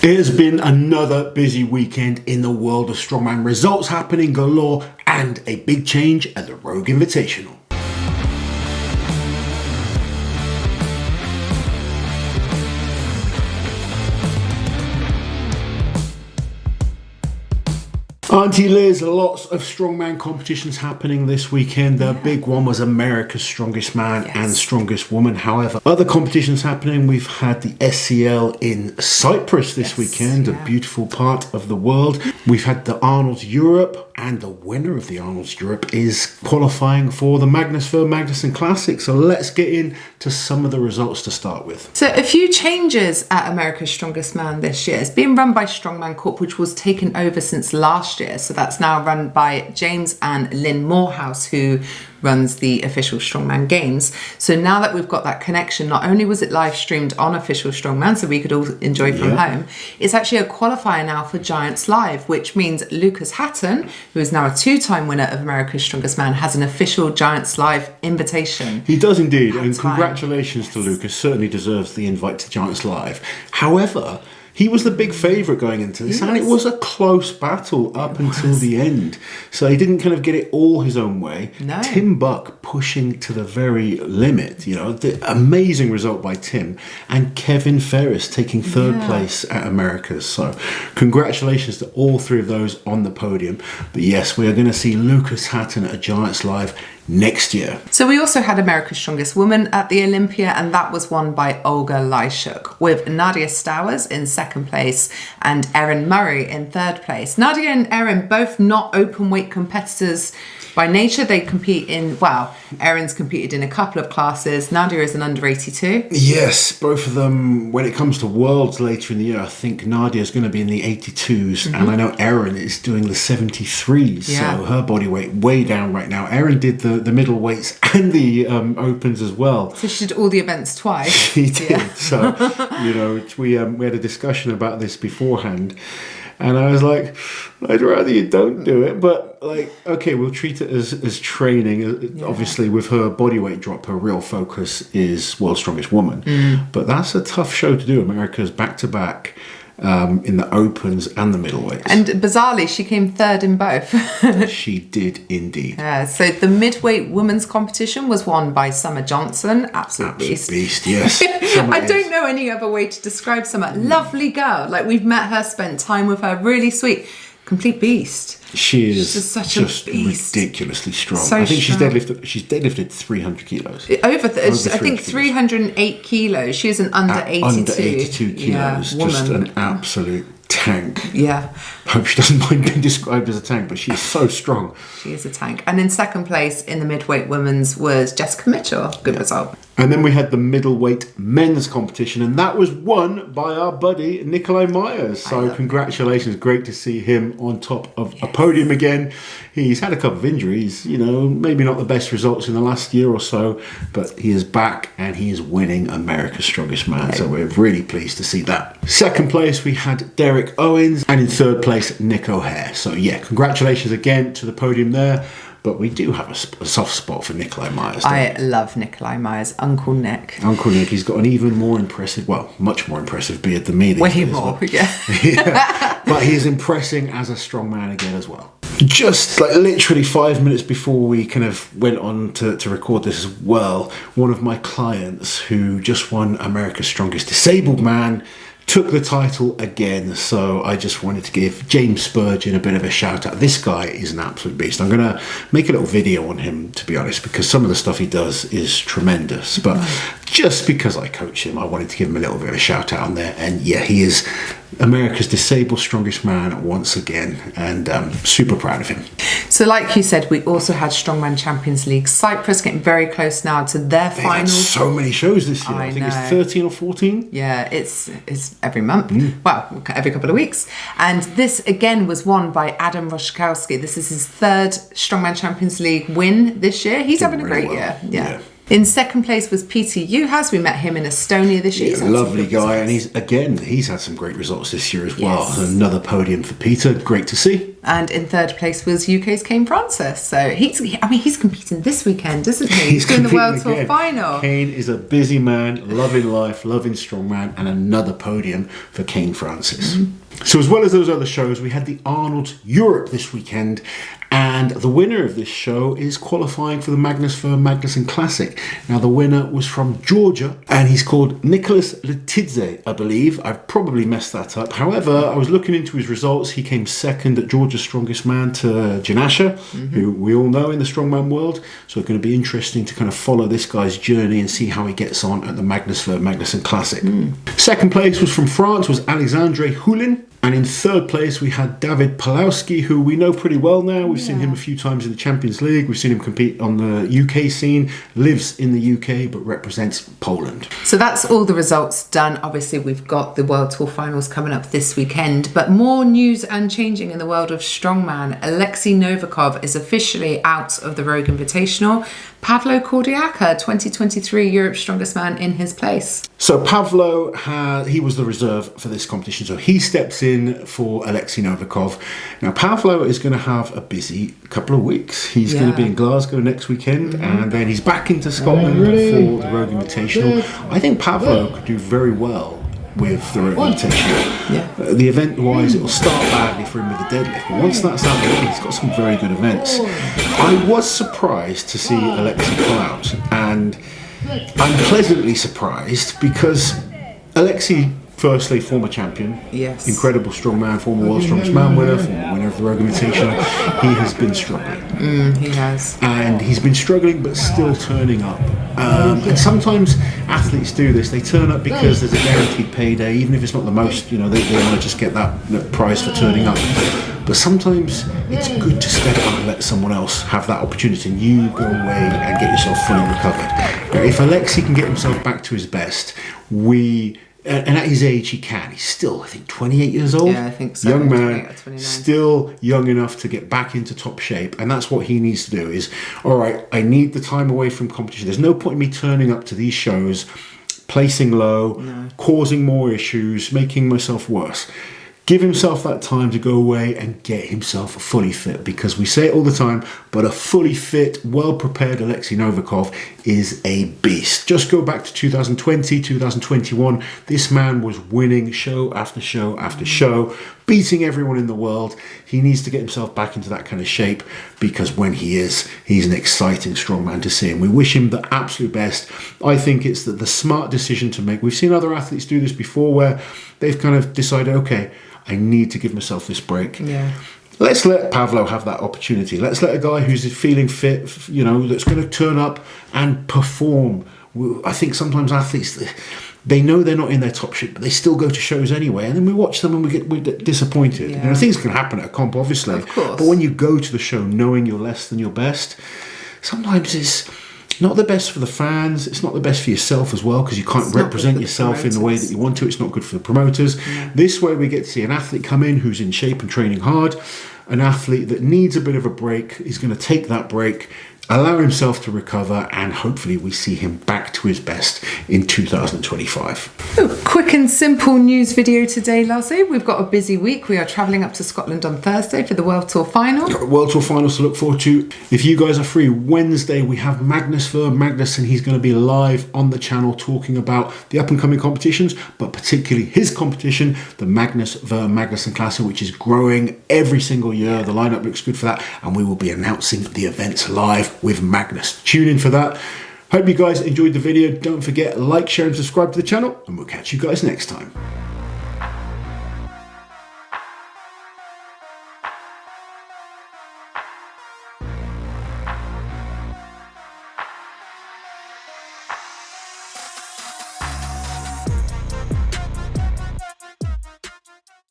It has been another busy weekend in the world of strongman. Results happening galore and a big change at the RAW Invitational. Auntie Liz, lots of strongman competitions happening this weekend. The big one was America's Strongest Man and Strongest Woman. However, other competitions happening. We've had the SCL in Cyprus this weekend, a beautiful part of the world. We've had the Arnold's Europe, and the winner of the Arnold's Europe is qualifying for the Magnuson Classic. So let's get into some of the results to start with. So a few changes at America's Strongest Man this year. It's being run by Strongman Corp, which was taken over since last year. So that's now run by James and Lynn Morehouse, who runs the official Strongman Games. So now that we've got that connection, not only was it live streamed on official Strongman, so we could all enjoy from home, it's actually a qualifier now for Giants Live, which means Lucus Hatton, who is now a two-time winner of America's Strongest Man, has an official Giants Live invitation. He does indeed, and congratulations to Lucas. Certainly deserves the invite to Giants Live. However, he was the big favourite going into this, and it was a close battle up until the end. So he didn't kind of get it all his own way. No. Tim Buck pushing to the very limit, you know, the amazing result by Tim, and Kevin Ferris taking third place at America's. So congratulations to all three of those on the podium. But yes, we are going to see Lucas Hatton at Giants Live next year. So we also had America's Strongest Woman at the Olympia, and that was won by Olga Lyshuk, with Nadia Stowers in second place and Erin Murray in third place. Nadia and Erin, both not open weight competitors by nature. They compete in, well, Erin's competed in a couple of classes. Nadia is an under 82. Yes, both of them. When it comes to worlds later in the year, I think Nadia's going to be in the 82s, and I know Erin is doing the 73s. So her body weight way down right now. Erin did the middle weights and the opens as well. So she did all the events twice. She did. So, you know, we had a discussion about this beforehand. And I was like, I'd rather you don't do it. But, like, okay, we'll treat it as training. Obviously, with her body weight drop, her real focus is World's Strongest Woman. But that's a tough show to do. America's back-to-back in the opens and the middleweights. And bizarrely, she came third in both. She did indeed. So the midweight women's competition was won by Summer Johnson. Absolute beast, yes. I don't know any other way to describe Summer. Lovely girl. Like, we've met her, spent time with her. Really sweet. Complete beast. She is just ridiculously strong. So I think strong. she's deadlifted 300 kilos. I think 308 kilos. She is an under 82. Under 82 kilos. Woman. Just an absolute tank. Yeah. Hope she doesn't mind being described as a tank, but she is so strong. She is a tank. And in second place in the midweight women's was Jessica Mitchell. Good result. And then we had the middleweight men's competition, and that was won by our buddy Nikolai Myers. So congratulations, great to see him on top of a podium again. He's had a couple of injuries, you know, maybe not the best results in the last year or so, but he is back and he is winning America's Strongest Man. So we're really pleased to see that. Second place, we had Derek Owens, and in third place, Nick O'Hare. So yeah, congratulations again to the podium there. But we do have a soft spot for Nikolai Myers. I love Nikolai Myers, Uncle Nick. Uncle Nick, he's got an even more impressive, well, much more impressive beard than me. Way more, yeah. But he's impressing as a strongman again as well. Just like literally 5 minutes before we kind of went on to record this as well, one of my clients who just won America's Strongest Disabled Man took the title again. So I just wanted to give James Spurgeon a bit of a shout out. This guy is an absolute beast. I'm going to make a little video on him, to be honest, because some of the stuff he does is tremendous. But just because I coach him, I wanted to give him a little bit of a shout out on there. And yeah, he is America's Disabled Strongest Man once again, and super proud of him. So like you said, we also had Strongman Champions League Cyprus, getting very close now to their finals. So many shows this year. I think it's 13 or 14. Yeah, it's every month. Well, every couple of weeks. And this again was won by Adam Roszkowski. This is his third Strongman Champions League win this year. He's having a great year. Yeah. In second place was Peter Juhas. We met him in Estonia this year. Yeah, lovely guy, and he's had some great results this year as well. Yes. Another podium for Peter, great to see. And in third place was UK's Kane Francis. So he's competing this weekend, isn't he? He's doing the World Tour final. Kane is a busy man, loving life, loving strongman, and another podium for Kane Francis. So as well as those other shows, we had the Arnold Europe this weekend, and the winner of this show is qualifying for the Magnus Firm Magnuson Classic. Now the winner was from Georgia, and he's called Nicholas Letidze, I believe. I've probably messed that up. However, I was looking into his results. He came second at Georgia's Strongest Man to Janasha, who we all know in the strongman world. So it's going to be interesting to kind of follow this guy's journey and see how he gets on at the Magnus Firm Magnuson Classic. Second place was from France, was Alexandre Houlin. And in third place, we had David Palowski, who we know pretty well now. We've seen him a few times in the Champions League. We've seen him compete on the UK scene, lives in the UK, but represents Poland. So that's all the results done. Obviously, we've got the World Tour finals coming up this weekend, but more news and changing in the world of strongman. Alexei Novikov is officially out of the Rogue Invitational. Pavlo Kordiaka, 2023 Europe's Strongest Man, in his place. So Pavlo, he was the reserve for this competition, so he steps in for Alexei Novikov. Now Pavlo is going to have a busy couple of weeks. He's going to be in Glasgow next weekend, and then he's back into Scotland for the Rogue Invitational. I think Pavlo could do very well with the Rogue Invitational. The event-wise, it will start badly for him with the deadlift, but once that's out there, he's got some very good events. I was surprised to see Alexei pull out, and I'm pleasantly surprised because Alexei, firstly, former champion, incredible strongman, former World's Strongest Man winner, former winner of the Rogue Invitational. He has been struggling. He has. And he's been struggling, but still turning up. And sometimes athletes do this. They turn up because there's a guaranteed payday, even if it's not the most, they want to just get that prize for turning up. But sometimes it's good to step up and let someone else have that opportunity, and you go away and get yourself fully recovered. Now, if Alexei can get himself back to his best, and at his age he can. He's still, I think, 28 years old. Yeah, I think so. Young man, still young enough to get back into top shape. And that's what he needs to do is, all right, I need the time away from competition. There's no point in me turning up to these shows, placing low, causing more issues, making myself worse. Give himself that time to go away and get himself fully fit, because we say it all the time, but a fully fit, well-prepared Alexei Novikov is a beast. Just go back to 2020, 2021. This man was winning show after show after show, beating everyone in the world. He needs to get himself back into that kind of shape, because when he is, he's an exciting strongman to see, and we wish him the absolute best. I think it's the smart decision to make. We've seen other athletes do this before, where they've kind of decided, okay, I need to give myself this break. Let's let Pavlo have that opportunity. Let's let a guy who's feeling fit, that's going to turn up and perform. I think sometimes athletes, they know they're not in their top shape, but they still go to shows anyway, and then we watch them and we're disappointed. Things can happen at a comp, obviously, of course. But when you go to the show knowing you're less than your best, sometimes it's not the best for the fans. It's not the best for yourself as well, because you can't represent yourself in the way that you want to. It's not good for the promoters. This way we get to see an athlete come in who's in shape and training hard. An athlete that needs a bit of a break is going to take that break, allow himself to recover, and hopefully we see him back to his best in 2025. Quick and simple news video today, Lassie. We've got a busy week. We are travelling up to Scotland on Thursday for the World Tour final. World Tour finals to look forward to. If you guys are free, Wednesday we have Magnus Firm Magnuson. He's going to be live on the channel talking about the up and coming competitions, but particularly his competition, the Magnus Firm Magnuson Classic, which is growing every single year. The lineup looks good for that, and we will be announcing the events live with Magnus. Tune in for that. Hope you guys enjoyed the video. Don't forget, like, share and subscribe to the channel, and we'll catch you guys next time.